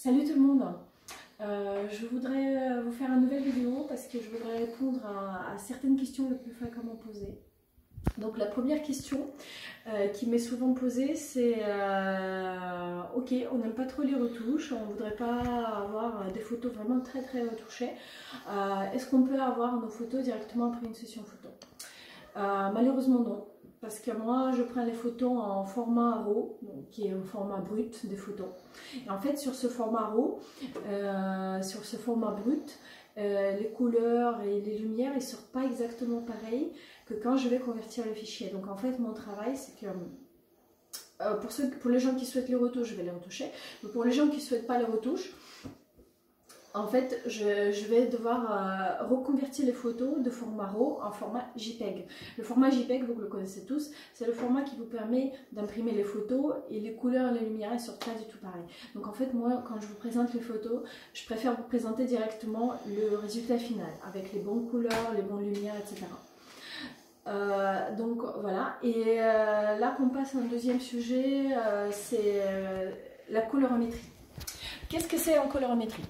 Salut tout le monde. Je voudrais vous faire une nouvelle vidéo parce que je voudrais répondre à certaines questions les plus fréquemment posées. Donc la première question qui m'est souvent posée, c'est ok, on n'aime pas trop les retouches, on ne voudrait pas avoir des photos vraiment très retouchées. Est-ce qu'on peut avoir nos photos directement après une session photo? Malheureusement non. Parce que moi, je prends les photos en format RAW, donc, qui est un format brut des photos. Et en fait, sur ce format RAW, les couleurs et les lumières, ils ne sortent pas exactement pareil que quand je vais convertir le fichier. Donc en fait, mon travail, c'est que pour les gens qui souhaitent les retouches, je vais les retoucher. Mais pour les gens qui ne souhaitent pas les retouches, en fait, je vais devoir reconvertir les photos de format RAW en format JPEG. Le format JPEG, vous le connaissez tous, c'est le format qui vous permet d'imprimer les photos et les couleurs et les lumières ne sortent pas du tout pareil. Donc en fait, moi, quand je vous présente les photos, je préfère vous présenter directement le résultat final avec les bonnes couleurs, les bonnes lumières, etc. Donc voilà, et là qu'on passe à un deuxième sujet, c'est la colorimétrie. Qu'est-ce que c'est en colorimétrie?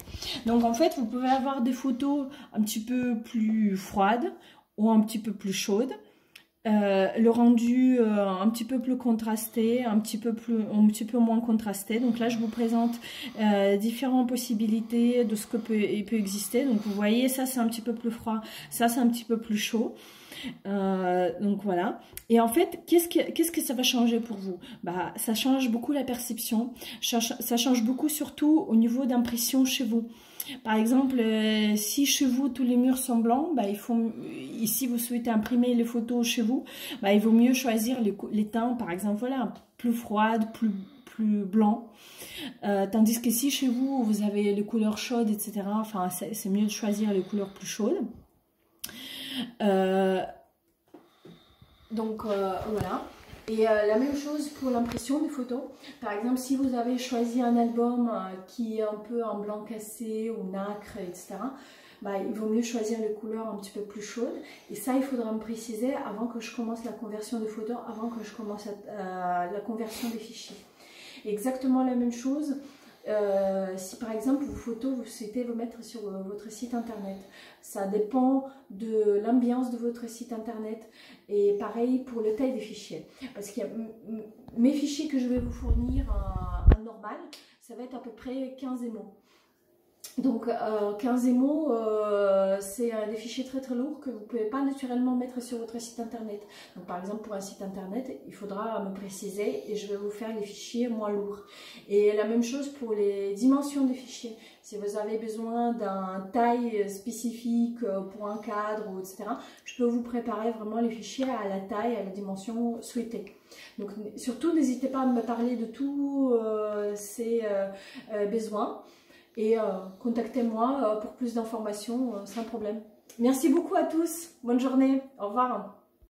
Donc en fait, vous pouvez avoir des photos un petit peu plus froides ou un petit peu plus chaudes. Le rendu un petit peu plus contrasté, un petit peu moins contrasté. Donc là, je vous présente différentes possibilités de ce que peut exister. Donc vous voyez, ça c'est un petit peu plus froid, ça c'est un petit peu plus chaud. Donc voilà. Et en fait, qu'est-ce que ça va changer pour vous? Bah, ça change beaucoup la perception. Ça change beaucoup surtout au niveau d'impression chez vous. Par exemple, si chez vous tous les murs sont blancs, bah, si vous souhaitez imprimer les photos chez vous, bah, il vaut mieux choisir les teints, par exemple, voilà, plus froides, plus blancs. Tandis que si chez vous, vous avez les couleurs chaudes, etc., enfin, c'est mieux de choisir les couleurs plus chaudes. Voilà. Et la même chose pour l'impression des photos. Par exemple, si vous avez choisi un album qui est un peu en blanc cassé ou nacre, etc., bah, il vaut mieux choisir les couleurs un petit peu plus chaudes. Et ça, il faudra me préciser avant que je commence la conversion des photos, avant que je commence la conversion des fichiers. Exactement la même chose. Si par exemple vos photos vous souhaitez vous mettre sur votre site internet, ça dépend de l'ambiance de votre site internet et pareil pour le taille des fichiers, parce que mes fichiers que je vais vous fournir en normal, ça va être à peu près 15 MO. Donc 15 MO, c'est des fichiers très lourds que vous ne pouvez pas naturellement mettre sur votre site internet. Donc par exemple pour un site internet, il faudra me préciser et je vais vous faire les fichiers moins lourds. Et la même chose pour les dimensions des fichiers. Si vous avez besoin d'un taille spécifique pour un cadre, etc., je peux vous préparer vraiment les fichiers à la taille, à la dimension souhaitée. Donc surtout n'hésitez pas à me parler de tous ces besoins. Et contactez-moi pour plus d'informations sans problème. Merci beaucoup à tous. Bonne journée. Au revoir.